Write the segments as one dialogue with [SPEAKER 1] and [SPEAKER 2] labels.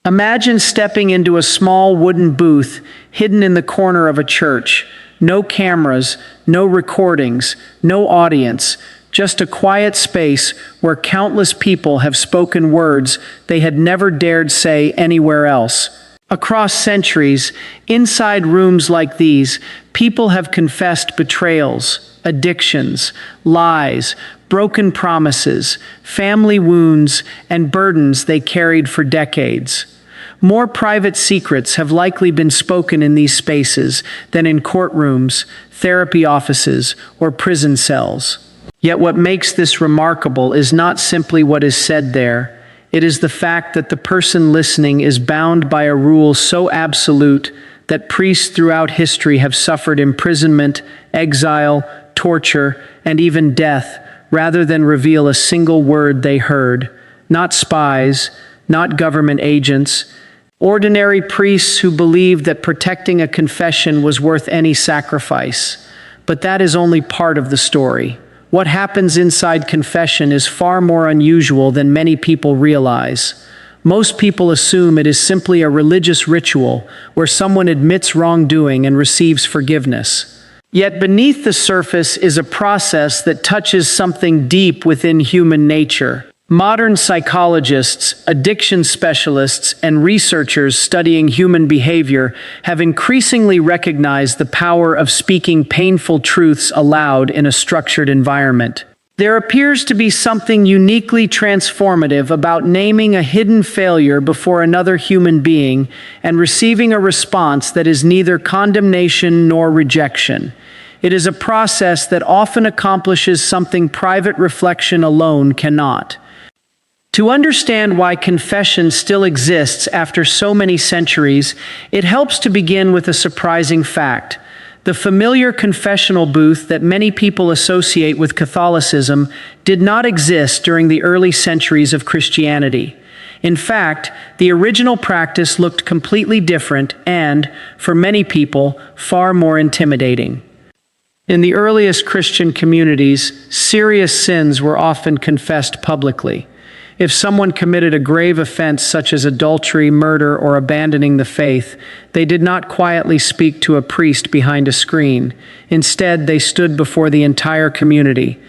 [SPEAKER 1] Imagine stepping into a small wooden booth hidden in the corner of a church. No cameras, no recordings, no audience, just a quiet space where countless people have spoken words they had never dared say anywhere else. Across centuries, inside rooms like these, people have confessed betrayals, addictions, lies, broken promises, family wounds, and burdens they carried for decades. More private secrets have likely been spoken in these spaces than in courtrooms, therapy offices, or prison cells. Yet what makes this remarkable is not simply what is said there. It is the fact that the person listening is bound by a rule so absolute that priests throughout history have suffered imprisonment, exile, torture, and even death, rather than reveal a single word they heard. Not spies, not government agents, ordinary priests who believed that protecting a confession was worth any sacrifice. But that is only part of the story. What happens inside confession is far more unusual than many people realize. Most people assume it is simply a religious ritual where someone admits wrongdoing and receives forgiveness. Yet beneath the surface is a process that touches something deep within human nature. Modern psychologists, addiction specialists, and researchers studying human behavior have increasingly recognized the power of speaking painful truths aloud in a structured environment. There appears to be something uniquely transformative about naming a hidden failure before another human being and receiving a response that is neither condemnation nor rejection. It is a process that often accomplishes something private reflection alone cannot. To understand why confession still exists after so many centuries, it helps to begin with a surprising fact. The familiar confessional booth that many people associate with Catholicism did not exist during the early centuries of Christianity. In fact, the original practice looked completely different and, for many people, far more intimidating. In the earliest Christian communities, serious sins were often confessed publicly. If someone committed a grave offense such as adultery, murder, or abandoning the faith, they did not quietly speak to a priest behind a screen. Instead, they stood before the entire community.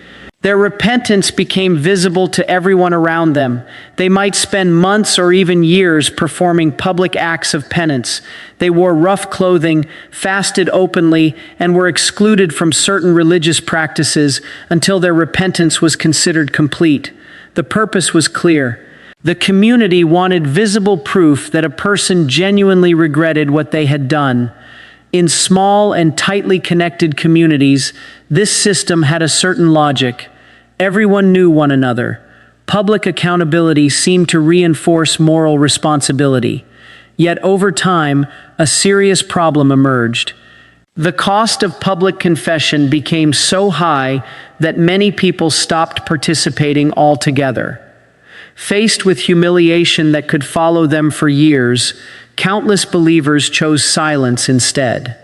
[SPEAKER 1] Their repentance became visible to everyone around them. They might spend months or even years performing public acts of penance. They wore rough clothing, fasted openly, and were excluded from certain religious practices until their repentance was considered complete. The purpose was clear. The community wanted visible proof that a person genuinely regretted what they had done. In small and tightly connected communities, this system had a certain logic. Everyone knew one another. Public accountability seemed to reinforce moral responsibility. Yet over time, a serious problem emerged. The cost of public confession became so high that many people stopped participating altogether. Faced with humiliation that could follow them for years, countless believers chose silence instead.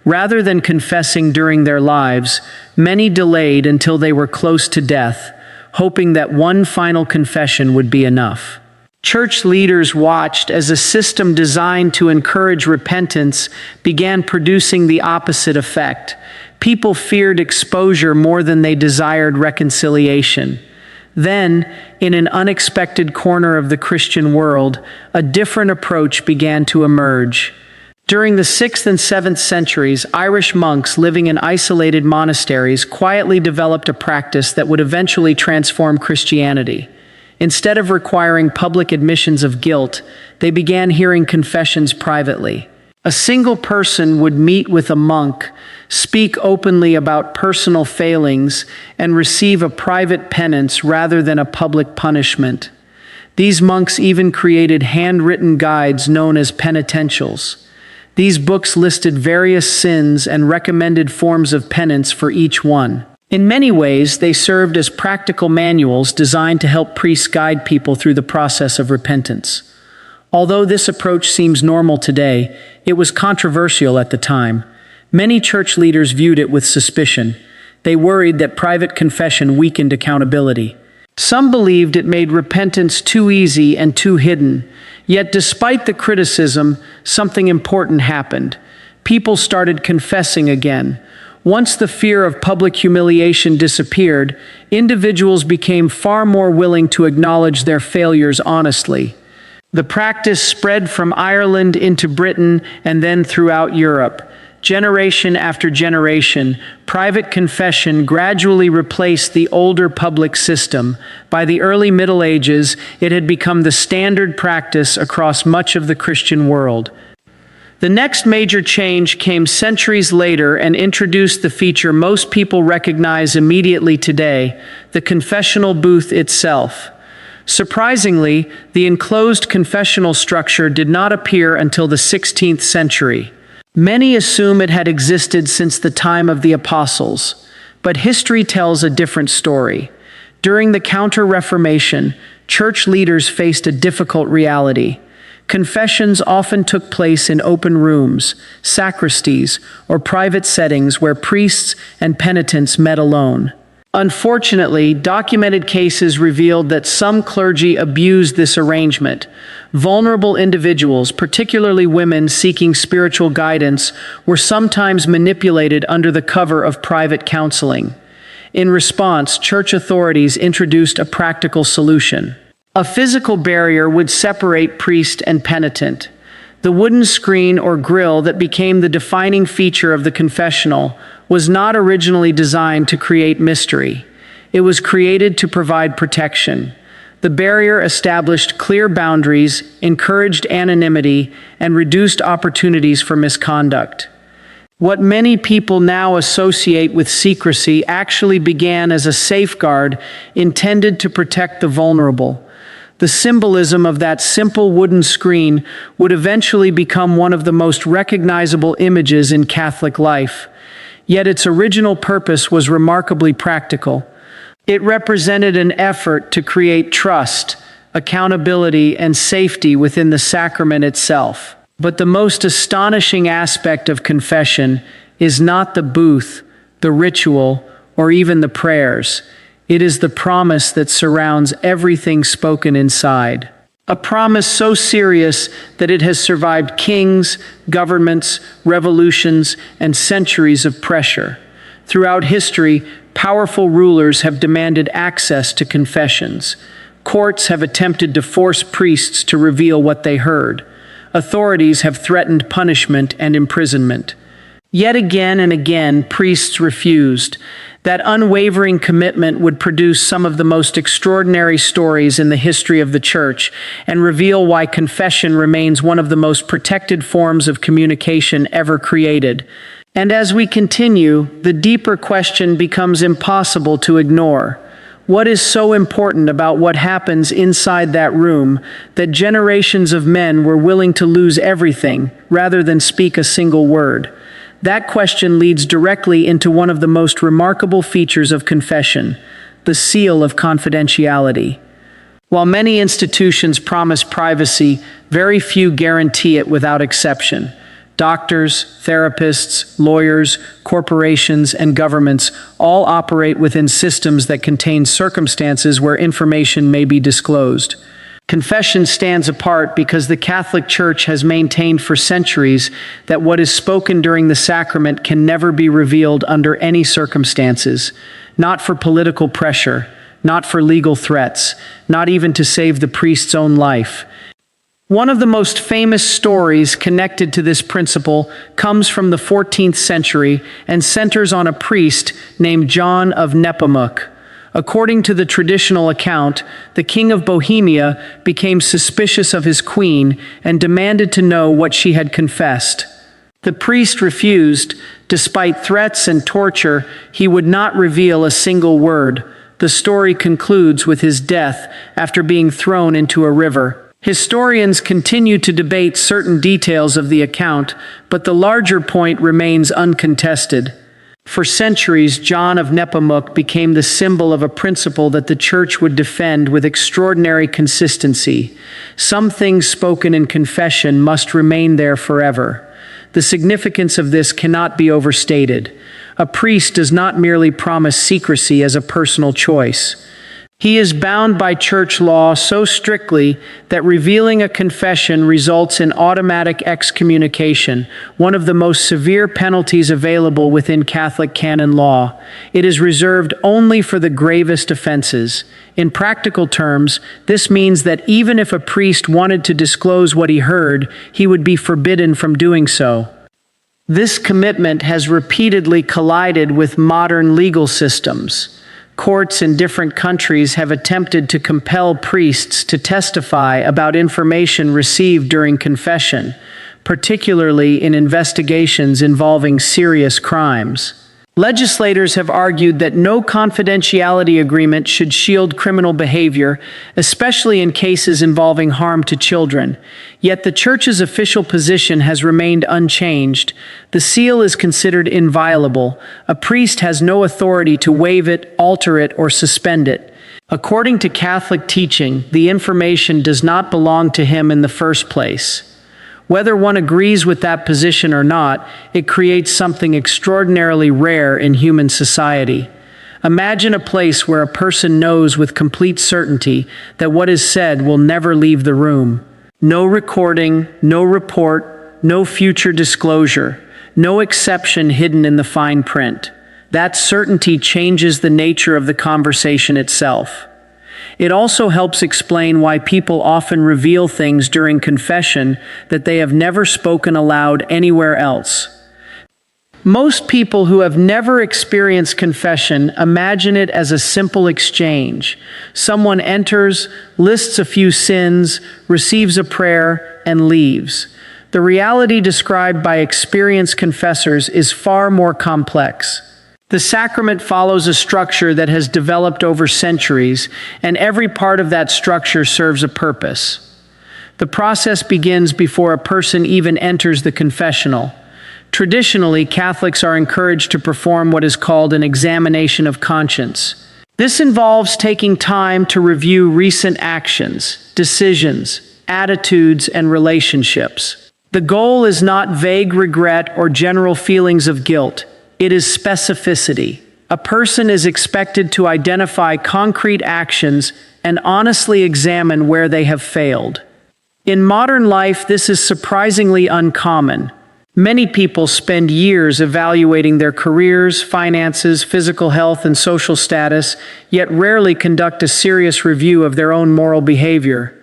[SPEAKER 1] Rather than confessing during their lives, many delayed until they were close to death, hoping that one final confession would be enough. Church leaders watched as a system designed to encourage repentance began producing the opposite effect. People feared exposure more than they desired reconciliation. Then, in an unexpected corner of the Christian world, a different approach began to emerge. During the 6th and 7th centuries, Irish monks living in isolated monasteries quietly developed a practice that would eventually transform Christianity. Instead of requiring public admissions of guilt, they began hearing confessions privately. A single person would meet with a monk, speak openly about personal failings, and receive a private penance rather than a public punishment. These monks even created handwritten guides known as penitentials. These books listed various sins and recommended forms of penance for each one. In many ways, they served as practical manuals designed to help priests guide people through the process of repentance. Although this approach seems normal today, it was controversial at the time. Many church leaders viewed it with suspicion. They worried that private confession weakened accountability. Some believed it made repentance too easy and too hidden. Yet despite the criticism, something important happened. People started confessing again. Once the fear of public humiliation disappeared, individuals became far more willing to acknowledge their failures honestly. The practice spread from Ireland into Britain and then throughout Europe. Generation after generation, private confession gradually replaced the older public system. By the early Middle Ages, it had become the standard practice across much of the Christian world. The next major change came centuries later and introduced the feature most people recognize immediately today, the confessional booth itself. Surprisingly, the enclosed confessional structure did not appear until the 16th century. Many assume it had existed since the time of the apostles, but history tells a different story. During the Counter-Reformation, church leaders faced a difficult reality. Confessions often took place in open rooms, sacristies, or private settings where priests and penitents met alone. Unfortunately, documented cases revealed that some clergy abused this arrangement. Vulnerable individuals, particularly women seeking spiritual guidance, were sometimes manipulated under the cover of private counseling. In response, church authorities introduced a practical solution. A physical barrier would separate priest and penitent. The wooden screen or grill that became the defining feature of the confessional was not originally designed to create mystery. It was created to provide protection. The barrier established clear boundaries, encouraged anonymity, and reduced opportunities for misconduct. What many people now associate with secrecy actually began as a safeguard intended to protect the vulnerable. The symbolism of that simple wooden screen would eventually become one of the most recognizable images in Catholic life. Yet its original purpose was remarkably practical. It represented an effort to create trust, accountability, and safety within the sacrament itself. But the most astonishing aspect of confession is not the booth, the ritual, or even the prayers. It is the promise that surrounds everything spoken inside. A promise so serious that it has survived kings, governments, revolutions, and centuries of pressure. Throughout history, powerful rulers have demanded access to confessions. Courts have attempted to force priests to reveal what they heard. Authorities have threatened punishment and imprisonment. Yet again and again, priests refused. That unwavering commitment would produce some of the most extraordinary stories in the history of the Church and reveal why confession remains one of the most protected forms of communication ever created. And as we continue, the deeper question becomes impossible to ignore. What is so important about what happens inside that room that generations of men were willing to lose everything rather than speak a single word? That question leads directly into one of the most remarkable features of confession, the seal of confidentiality. While many institutions promise privacy, very few guarantee it without exception. Doctors, therapists, lawyers, corporations, and governments all operate within systems that contain circumstances where information may be disclosed. Confession stands apart because the Catholic Church has maintained for centuries that what is spoken during the sacrament can never be revealed under any circumstances, not for political pressure, not for legal threats, not even to save the priest's own life. One of the most famous stories connected to this principle comes from the 14th century and centers on a priest named John of Nepomuc. According to the traditional account, the king of Bohemia became suspicious of his queen and demanded to know what she had confessed. The priest refused. Despite threats and torture, he would not reveal a single word. The story concludes with his death after being thrown into a river. Historians continue to debate certain details of the account, but the larger point remains uncontested. For centuries, John of Nepomuc became the symbol of a principle that the Church would defend with extraordinary consistency. Some things spoken in confession must remain there forever. The significance of this cannot be overstated. A priest does not merely promise secrecy as a personal choice. He is bound by church law so strictly that revealing a confession results in automatic excommunication, one of the most severe penalties available within Catholic canon law. It is reserved only for the gravest offenses. In practical terms, this means that even if a priest wanted to disclose what he heard, he would be forbidden from doing so. This commitment has repeatedly collided with modern legal systems. Courts in different countries have attempted to compel priests to testify about information received during confession, particularly in investigations involving serious crimes. Legislators have argued that no confidentiality agreement should shield criminal behavior, especially in cases involving harm to children. Yet the Church's official position has remained unchanged. The seal is considered inviolable. A priest has no authority to waive it, alter it, or suspend it. According to Catholic teaching, the information does not belong to him in the first place. Whether one agrees with that position or not, it creates something extraordinarily rare in human society. Imagine a place where a person knows with complete certainty that what is said will never leave the room. No recording, no report, no future disclosure, no exception hidden in the fine print. That certainty changes the nature of the conversation itself. It also helps explain why people often reveal things during confession that they have never spoken aloud anywhere else. Most people who have never experienced confession imagine it as a simple exchange. Someone enters, lists a few sins, receives a prayer, and leaves. The reality described by experienced confessors is far more complex. The sacrament follows a structure that has developed over centuries, and every part of that structure serves a purpose. The process begins before a person even enters the confessional. Traditionally, Catholics are encouraged to perform what is called an examination of conscience. This involves taking time to review recent actions, decisions, attitudes, and relationships. The goal is not vague regret or general feelings of guilt. It is specificity. A person is expected to identify concrete actions and honestly examine where they have failed. In modern life, this is surprisingly uncommon. Many people spend years evaluating their careers, finances, physical health, and social status, yet rarely conduct a serious review of their own moral behavior.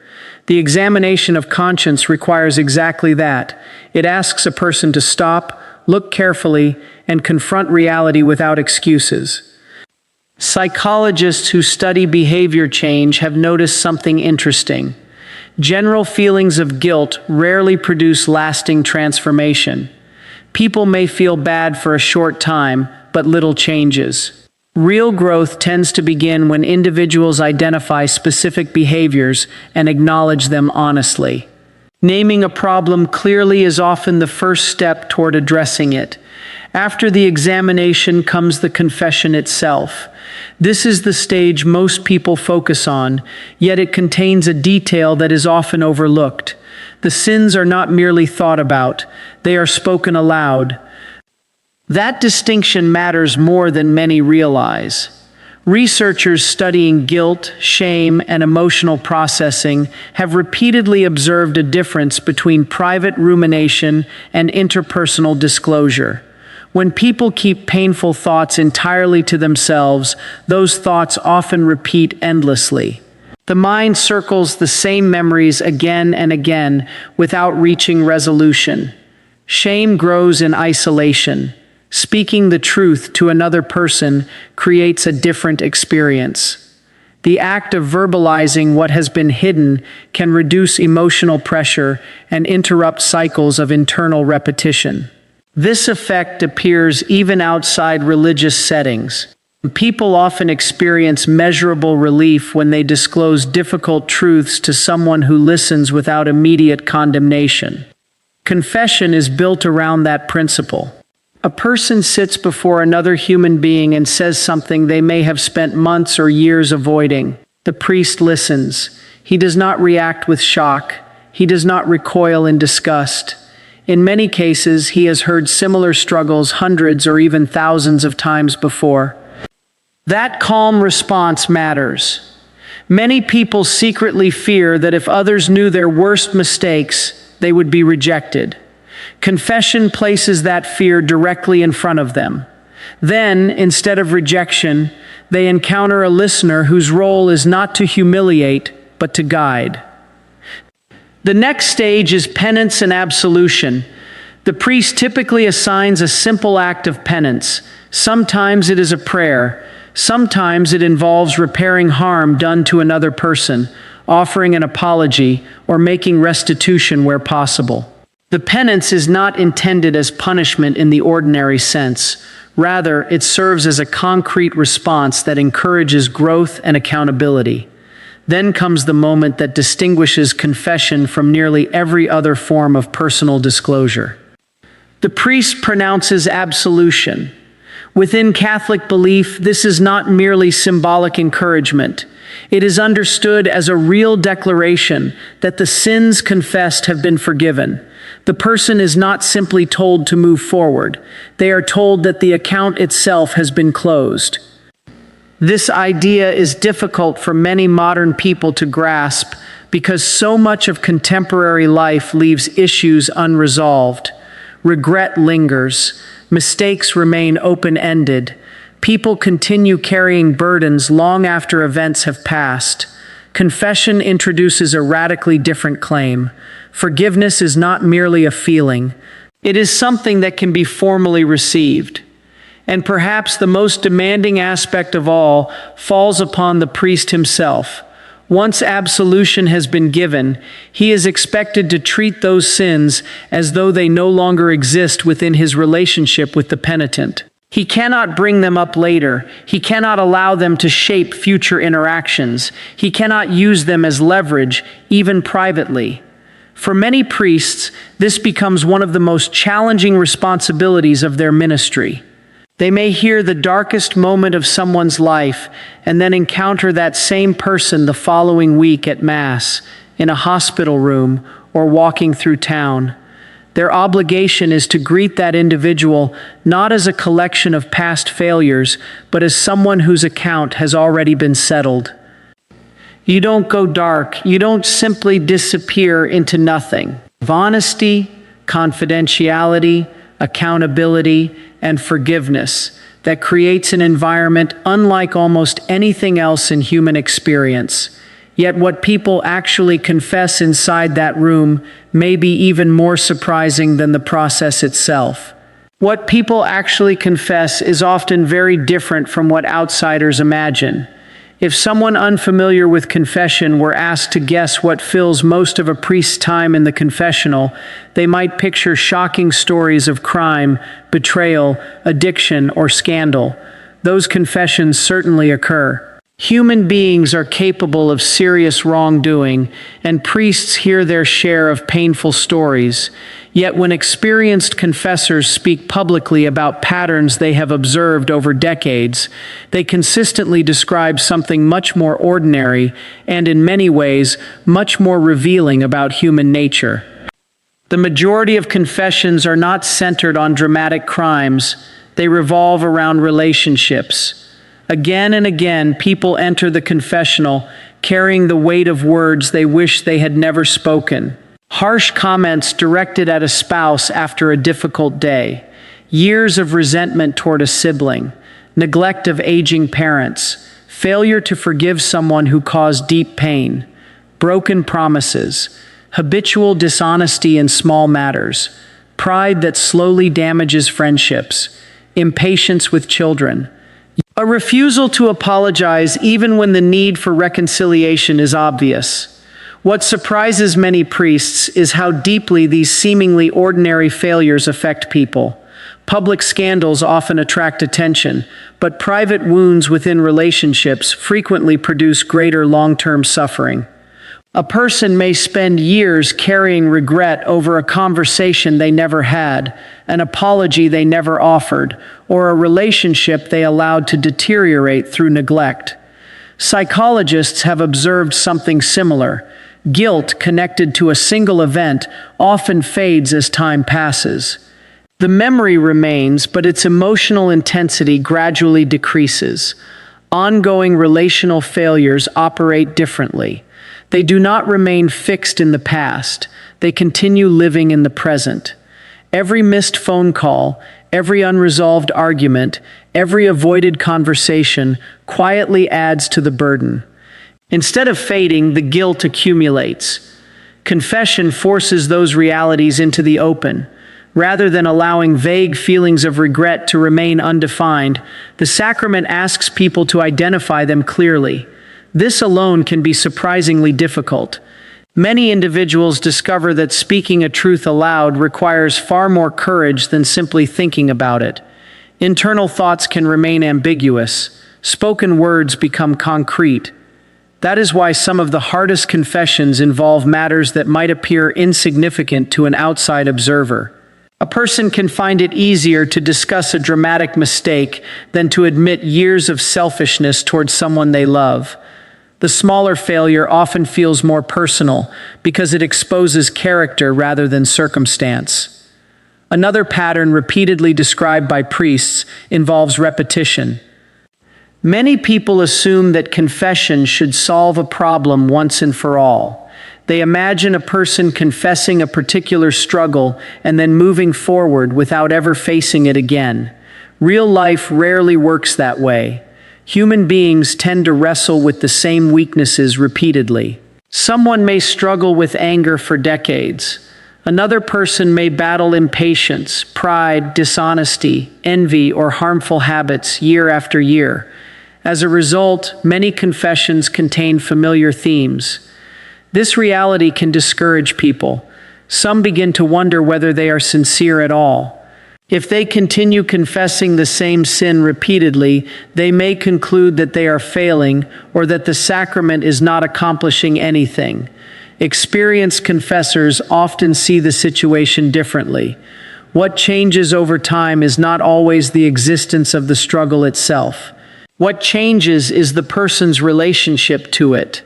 [SPEAKER 1] The examination of conscience requires exactly that. It asks a person to stop, look carefully, and confront reality without excuses. Psychologists who study behavior change have noticed something interesting. General feelings of guilt rarely produce lasting transformation. People may feel bad for a short time, but little changes. Real growth tends to begin when individuals identify specific behaviors and acknowledge them honestly. Naming a problem clearly is often the first step toward addressing it. After the examination comes the confession itself. This is the stage most people focus on, yet it contains a detail that is often overlooked. The sins are not merely thought about, they are spoken aloud. That distinction matters more than many realize. Researchers studying guilt, shame, and emotional processing have repeatedly observed a difference between private rumination and interpersonal disclosure. When people keep painful thoughts entirely to themselves, those thoughts often repeat endlessly. The mind circles the same memories again and again without reaching resolution. Shame grows in isolation. Speaking the truth to another person creates a different experience. The act of verbalizing what has been hidden can reduce emotional pressure and interrupt cycles of internal repetition. This effect appears even outside religious settings. People often experience measurable relief when they disclose difficult truths to someone who listens without immediate condemnation. Confession is built around that principle. A person sits before another human being and says something they may have spent months or years avoiding. The priest listens. He does not react with shock. He does not recoil in disgust. In many cases, he has heard similar struggles hundreds or even thousands of times before. That calm response matters. Many people secretly fear that if others knew their worst mistakes, they would be rejected. Confession places that fear directly in front of them. Then, instead of rejection, they encounter a listener whose role is not to humiliate, but to guide. The next stage is penance and absolution. The priest typically assigns a simple act of penance. Sometimes it is a prayer. Sometimes it involves repairing harm done to another person, offering an apology, or making restitution where possible. The penance is not intended as punishment in the ordinary sense. Rather, it serves as a concrete response that encourages growth and accountability. Then comes the moment that distinguishes confession from nearly every other form of personal disclosure. The priest pronounces absolution. Within Catholic belief, this is not merely symbolic encouragement. It is understood as a real declaration that the sins confessed have been forgiven. The person is not simply told to move forward. They are told that the account itself has been closed. This idea is difficult for many modern people to grasp because so much of contemporary life leaves issues unresolved. Regret lingers. Mistakes remain open-ended. People continue carrying burdens long after events have passed. Confession introduces a radically different claim. Forgiveness is not merely a feeling. It is something that can be formally received. And perhaps the most demanding aspect of all falls upon the priest himself. Once absolution has been given, he is expected to treat those sins as though they no longer exist within his relationship with the penitent. He cannot bring them up later. He cannot allow them to shape future interactions. He cannot use them as leverage, even privately. For many priests, this becomes one of the most challenging responsibilities of their ministry. They may hear the darkest moment of someone's life and then encounter that same person the following week at Mass, in a hospital room, or walking through town. Their obligation is to greet that individual not as a collection of past failures, but as someone whose account has already been settled. You don't go dark. You don't simply disappear into nothing. Honesty, confidentiality, accountability, and forgiveness that creates an environment unlike almost anything else in human experience. Yet what people actually confess inside that room may be even more surprising than the process itself. What people actually confess is often very different from what outsiders imagine. If someone unfamiliar with confession were asked to guess what fills most of a priest's time in the confessional, they might picture shocking stories of crime, betrayal, addiction, or scandal. Those confessions certainly occur. Human beings are capable of serious wrongdoing, and priests hear their share of painful stories. Yet when experienced confessors speak publicly about patterns they have observed over decades, they consistently describe something much more ordinary and, in many ways, much more revealing about human nature. The majority of confessions are not centered on dramatic crimes. They revolve around relationships. Again and again, people enter the confessional carrying the weight of words they wish they had never spoken. Harsh comments directed at a spouse after a difficult day, years of resentment toward a sibling, neglect of aging parents, failure to forgive someone who caused deep pain, broken promises, habitual dishonesty in small matters, pride that slowly damages friendships, impatience with children, a refusal to apologize even when the need for reconciliation is obvious. What surprises many priests is how deeply these seemingly ordinary failures affect people. Public scandals often attract attention, but private wounds within relationships frequently produce greater long-term suffering. A person may spend years carrying regret over a conversation they never had, an apology they never offered, or a relationship they allowed to deteriorate through neglect. Psychologists have observed something similar. Guilt connected to a single event often fades as time passes. The memory remains, but its emotional intensity gradually decreases. Ongoing relational failures operate differently. They do not remain fixed in the past. They continue living in the present. Every missed phone call, every unresolved argument, every avoided conversation quietly adds to the burden. Instead of fading, the guilt accumulates. Confession forces those realities into the open. Rather than allowing vague feelings of regret to remain undefined, the sacrament asks people to identify them clearly. This alone can be surprisingly difficult. Many individuals discover that speaking a truth aloud requires far more courage than simply thinking about it. Internal thoughts can remain ambiguous. Spoken words become concrete. That is why some of the hardest confessions involve matters that might appear insignificant to an outside observer. A person can find it easier to discuss a dramatic mistake than to admit years of selfishness towards someone they love. The smaller failure often feels more personal because it exposes character rather than circumstance. Another pattern repeatedly described by priests involves repetition. Many people assume that confession should solve a problem once and for all. They imagine a person confessing a particular struggle and then moving forward without ever facing it again. Real life rarely works that way. Human beings tend to wrestle with the same weaknesses repeatedly. Someone may struggle with anger for decades. Another person may battle impatience, pride, dishonesty, envy, or harmful habits year after year. As a result, many confessions contain familiar themes. This reality can discourage people. Some begin to wonder whether they are sincere at all. If they continue confessing the same sin repeatedly, they may conclude that they are failing or that the sacrament is not accomplishing anything. Experienced confessors often see the situation differently. What changes over time is not always the existence of the struggle itself. What changes is the person's relationship to it.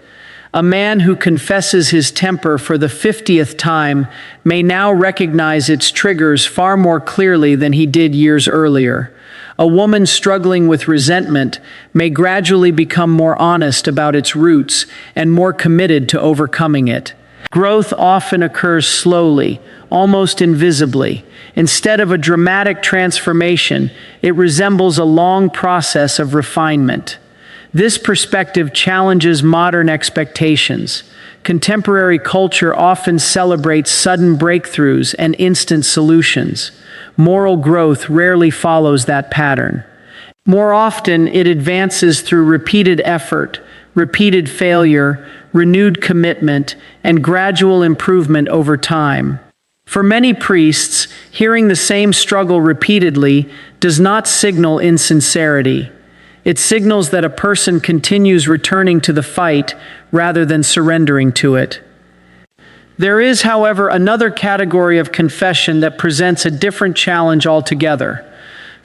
[SPEAKER 1] A man who confesses his temper for the 50th time may now recognize its triggers far more clearly than he did years earlier. A woman struggling with resentment may gradually become more honest about its roots and more committed to overcoming it. Growth often occurs slowly, almost invisibly. Instead of a dramatic transformation, it resembles a long process of refinement. This perspective challenges modern expectations. Contemporary culture often celebrates sudden breakthroughs and instant solutions. Moral growth rarely follows that pattern. More often, it advances through repeated effort, repeated failure, renewed commitment, and gradual improvement over time. For many priests, hearing the same struggle repeatedly does not signal insincerity. It signals that a person continues returning to the fight rather than surrendering to it. There is, however, another category of confession that presents a different challenge altogether.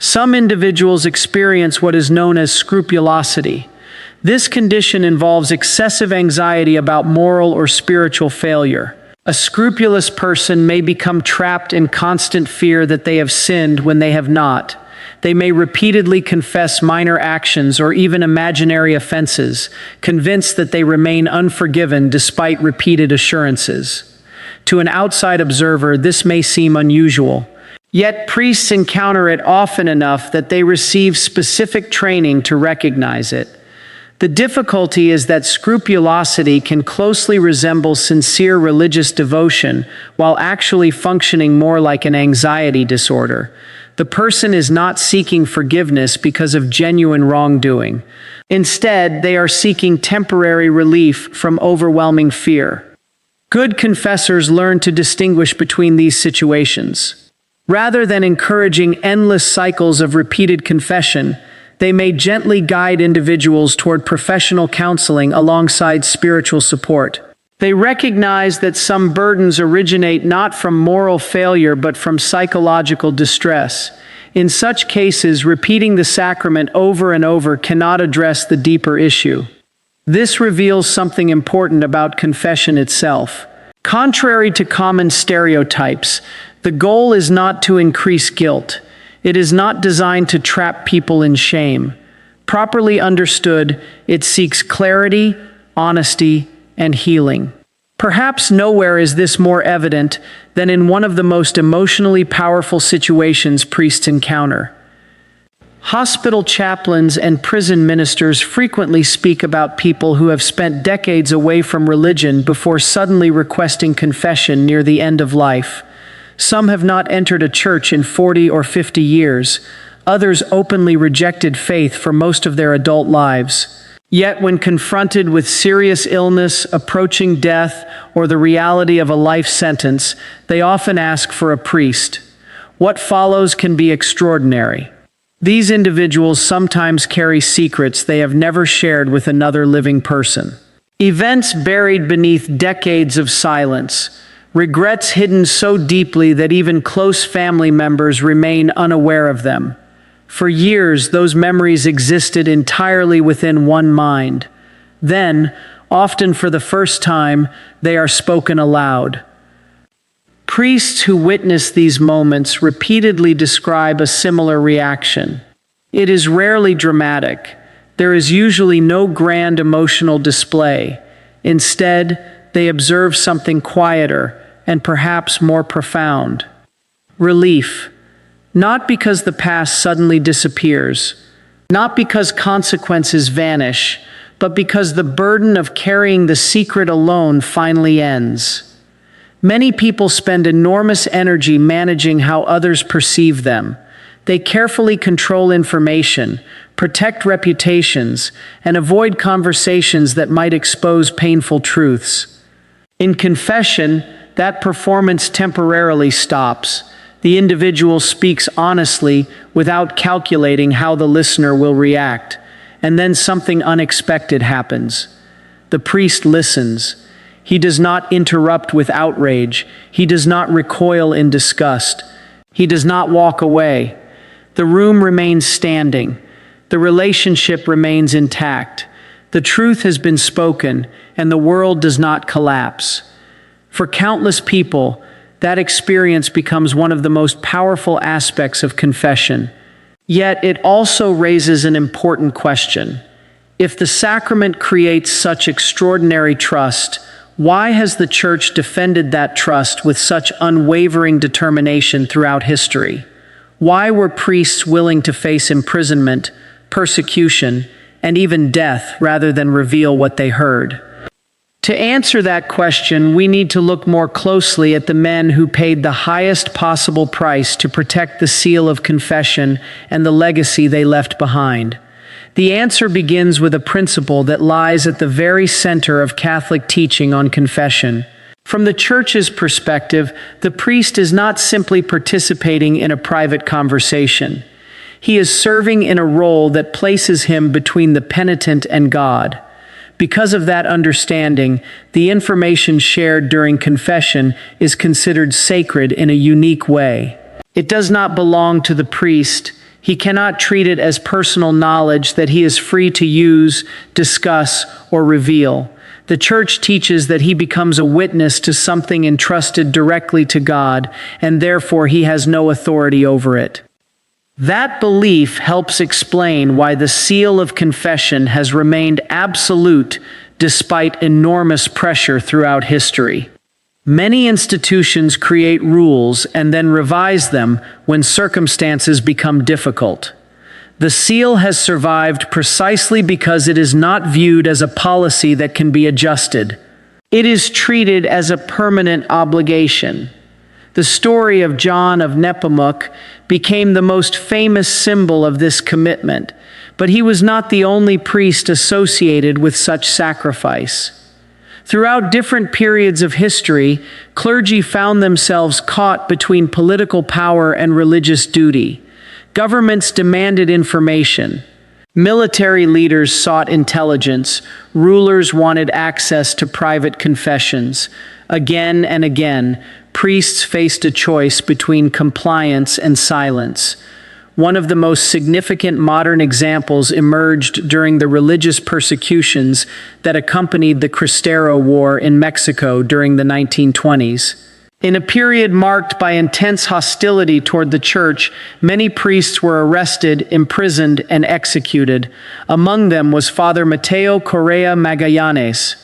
[SPEAKER 1] Some individuals experience what is known as scrupulosity. This condition involves excessive anxiety about moral or spiritual failure. A scrupulous person may become trapped in constant fear that they have sinned when they have not. They may repeatedly confess minor actions or even imaginary offenses, convinced that they remain unforgiven despite repeated assurances. To an outside observer, this may seem unusual. Yet priests encounter it often enough that they receive specific training to recognize it. The difficulty is that scrupulosity can closely resemble sincere religious devotion while actually functioning more like an anxiety disorder. The person is not seeking forgiveness because of genuine wrongdoing. Instead, they are seeking temporary relief from overwhelming fear. Good confessors learn to distinguish between these situations. Rather than encouraging endless cycles of repeated confession, they may gently guide individuals toward professional counseling alongside spiritual support. They recognize that some burdens originate not from moral failure but from psychological distress. In such cases, repeating the sacrament over and over cannot address the deeper issue. This reveals something important about confession itself. Contrary to common stereotypes, the goal is not to increase guilt. It is not designed to trap people in shame. Properly understood, it seeks clarity, honesty, and healing. Perhaps nowhere is this more evident than in one of the most emotionally powerful situations priests encounter. Hospital chaplains and prison ministers frequently speak about people who have spent decades away from religion before suddenly requesting confession near the end of life. Some have not entered a church in 40 or 50 years. Others openly rejected faith for most of their adult lives. Yet when confronted with serious illness, approaching death, or the reality of a life sentence, they often ask for a priest. What follows can be extraordinary. These individuals sometimes carry secrets they have never shared with another living person. Events buried beneath decades of silence, regrets hidden so deeply that even close family members remain unaware of them. For years, those memories existed entirely within one mind. Then, often for the first time, they are spoken aloud. Priests who witness these moments repeatedly describe a similar reaction. It is rarely dramatic. There is usually no grand emotional display. Instead, they observe something quieter and perhaps more profound. Relief. Not because the past suddenly disappears, not because consequences vanish, but because the burden of carrying the secret alone finally ends. Many people spend enormous energy managing how others perceive them. They carefully control information, protect reputations, and avoid conversations that might expose painful truths. In confession, that performance temporarily stops. The individual speaks honestly without calculating how the listener will react, and then something unexpected happens. The priest listens. He does not interrupt with outrage. He does not recoil in disgust. He does not walk away. The room remains standing. The relationship remains intact. The truth has been spoken, and the world does not collapse. For countless people, that experience becomes one of the most powerful aspects of confession. Yet it also raises an important question. If the sacrament creates such extraordinary trust, why has the Church defended that trust with such unwavering determination throughout history? Why were priests willing to face imprisonment, persecution, and even death rather than reveal what they heard? To answer that question, we need to look more closely at the men who paid the highest possible price to protect the seal of confession and the legacy they left behind. The answer begins with a principle that lies at the very center of Catholic teaching on confession. From the Church's perspective, the priest is not simply participating in a private conversation. He is serving in a role that places him between the penitent and God. Because of that understanding, the information shared during confession is considered sacred in a unique way. It does not belong to the priest. He cannot treat it as personal knowledge that he is free to use, discuss, or reveal. The Church teaches that he becomes a witness to something entrusted directly to God, and therefore he has no authority over it. That belief helps explain why the seal of confession has remained absolute despite enormous pressure throughout history. Many institutions create rules and then revise them when circumstances become difficult. The seal has survived precisely because it is not viewed as a policy that can be adjusted. It is treated as a permanent obligation. The story of John of Nepomuc became the most famous symbol of this commitment, but he was not the only priest associated with such sacrifice. Throughout different periods of history, clergy found themselves caught between political power and religious duty. Governments demanded information. Military leaders sought intelligence. Rulers wanted access to private confessions. Again and again, priests faced a choice between compliance and silence. One of the most significant modern examples emerged during the religious persecutions that accompanied the Cristero War in Mexico during the 1920s. In a period marked by intense hostility toward the church, many priests were arrested, imprisoned, and executed. Among them was Father Mateo Correa Magallanes.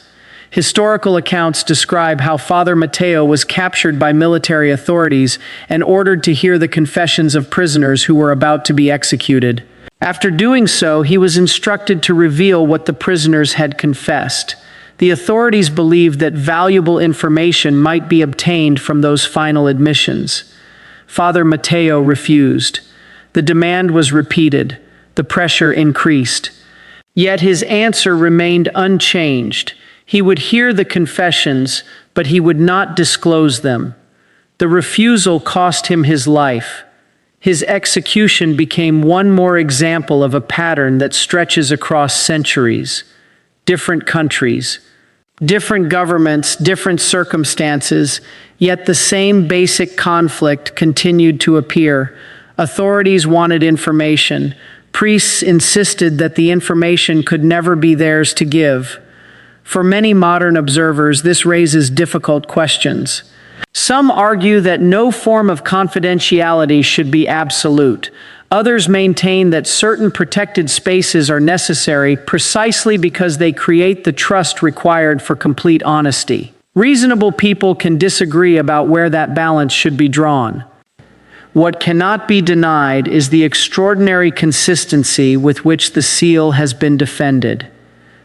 [SPEAKER 1] Historical accounts describe how Father Mateo was captured by military authorities and ordered to hear the confessions of prisoners who were about to be executed. After doing so, he was instructed to reveal what the prisoners had confessed. The authorities believed that valuable information might be obtained from those final admissions. Father Mateo refused. The demand was repeated. The pressure increased. Yet his answer remained unchanged. He would hear the confessions, but he would not disclose them. The refusal cost him his life. His execution became one more example of a pattern that stretches across centuries. Different countries, different governments, different circumstances, yet the same basic conflict continued to appear. Authorities wanted information. Priests insisted that the information could never be theirs to give. For many modern observers, this raises difficult questions. Some argue that no form of confidentiality should be absolute. Others maintain that certain protected spaces are necessary precisely because they create the trust required for complete honesty. Reasonable people can disagree about where that balance should be drawn. What cannot be denied is the extraordinary consistency with which the seal has been defended.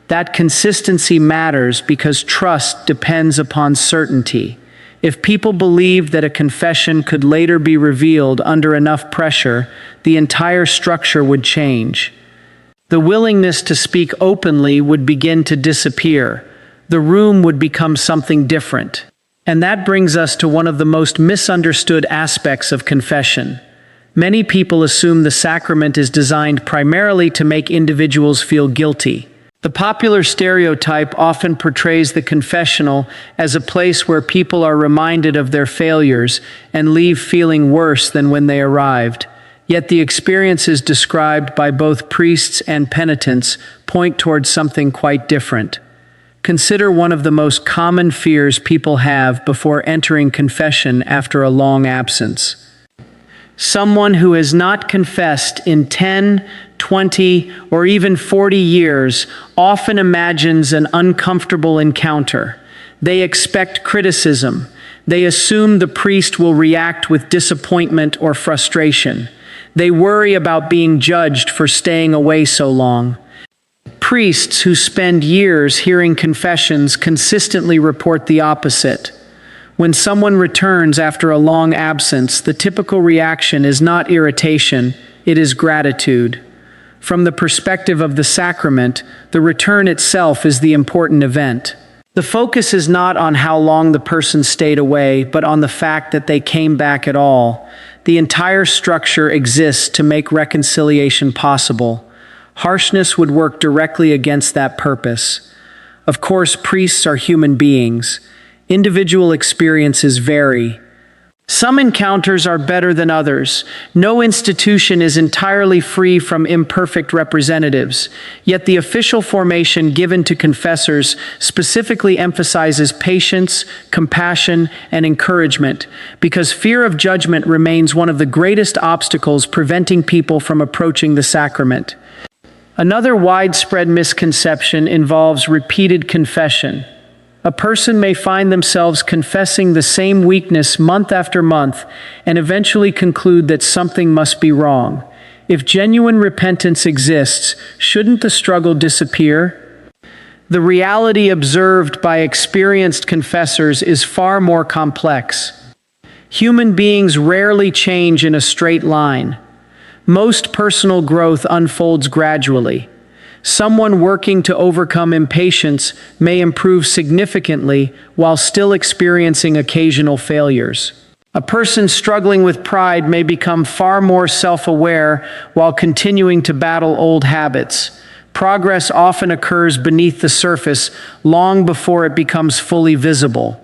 [SPEAKER 1] That consistency matters because trust depends upon certainty. If people believed that a confession could later be revealed under enough pressure, the entire structure would change. The willingness to speak openly would begin to disappear. The room would become something different. And that brings us to one of the most misunderstood aspects of confession. Many people assume the sacrament is designed primarily to make individuals feel guilty. The popular stereotype often portrays the confessional as a place where people are reminded of their failures and leave feeling worse than when they arrived. Yet the experiences described by both priests and penitents point towards something quite different. Consider one of the most common fears people have before entering confession after a long absence. Someone who has not confessed in 10, 20, or even 40 years often imagines an uncomfortable encounter. They expect criticism. They assume the priest will react with disappointment or frustration. They worry about being judged for staying away so long. Priests who spend years hearing confessions consistently report the opposite. When someone returns after a long absence, the typical reaction is not irritation, it is gratitude. From the perspective of the sacrament, the return itself is the important event. The focus is not on how long the person stayed away, but on the fact that they came back at all. The entire structure exists to make reconciliation possible. Harshness would work directly against that purpose. Of course, priests are human beings. Individual experiences vary. Some encounters are better than others. No institution is entirely free from imperfect representatives, yet the official formation given to confessors specifically emphasizes patience, compassion, and encouragement, because fear of judgment remains one of the greatest obstacles preventing people from approaching the sacrament. Another widespread misconception involves repeated confession. A person may find themselves confessing the same weakness month after month and eventually conclude that something must be wrong. If genuine repentance exists, shouldn't the struggle disappear? The reality observed by experienced confessors is far more complex. Human beings rarely change in a straight line. Most personal growth unfolds gradually. Someone working to overcome impatience may improve significantly while still experiencing occasional failures. A person struggling with pride may become far more self-aware while continuing to battle old habits. Progress often occurs beneath the surface long before it becomes fully visible.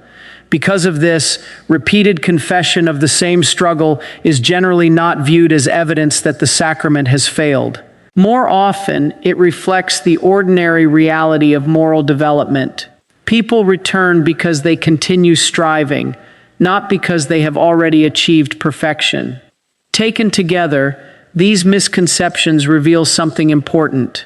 [SPEAKER 1] Because of this, repeated confession of the same struggle is generally not viewed as evidence that the sacrament has failed. More often, it reflects the ordinary reality of moral development. People return because they continue striving, not because they have already achieved perfection. Taken together, these misconceptions reveal something important.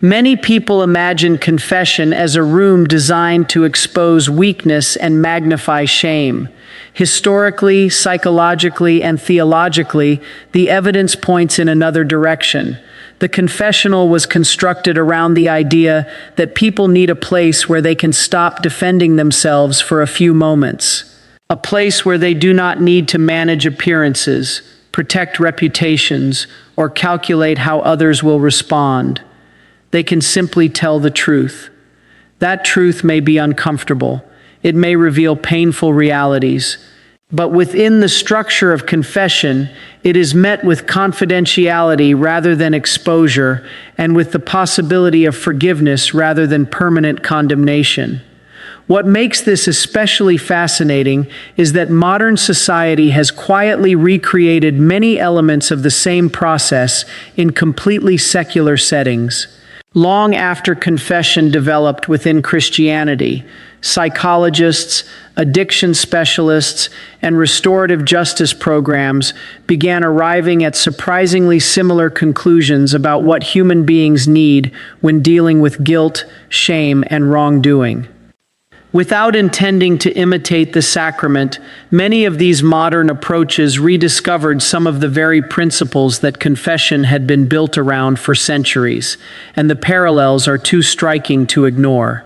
[SPEAKER 1] Many people imagine confession as a room designed to expose weakness and magnify shame. Historically, psychologically, and theologically, the evidence points in another direction. The confessional was constructed around the idea that people need a place where they can stop defending themselves for a few moments. A place where they do not need to manage appearances, protect reputations, or calculate how others will respond. They can simply tell the truth. That truth may be uncomfortable. It may reveal painful realities. But within the structure of confession, it is met with confidentiality rather than exposure, and with the possibility of forgiveness rather than permanent condemnation. What makes this especially fascinating is that modern society has quietly recreated many elements of the same process in completely secular settings. Long after confession developed within Christianity, psychologists, addiction specialists, and restorative justice programs began arriving at surprisingly similar conclusions about what human beings need when dealing with guilt, shame, and wrongdoing. Without intending to imitate the sacrament, many of these modern approaches rediscovered some of the very principles that confession had been built around for centuries, and the parallels are too striking to ignore.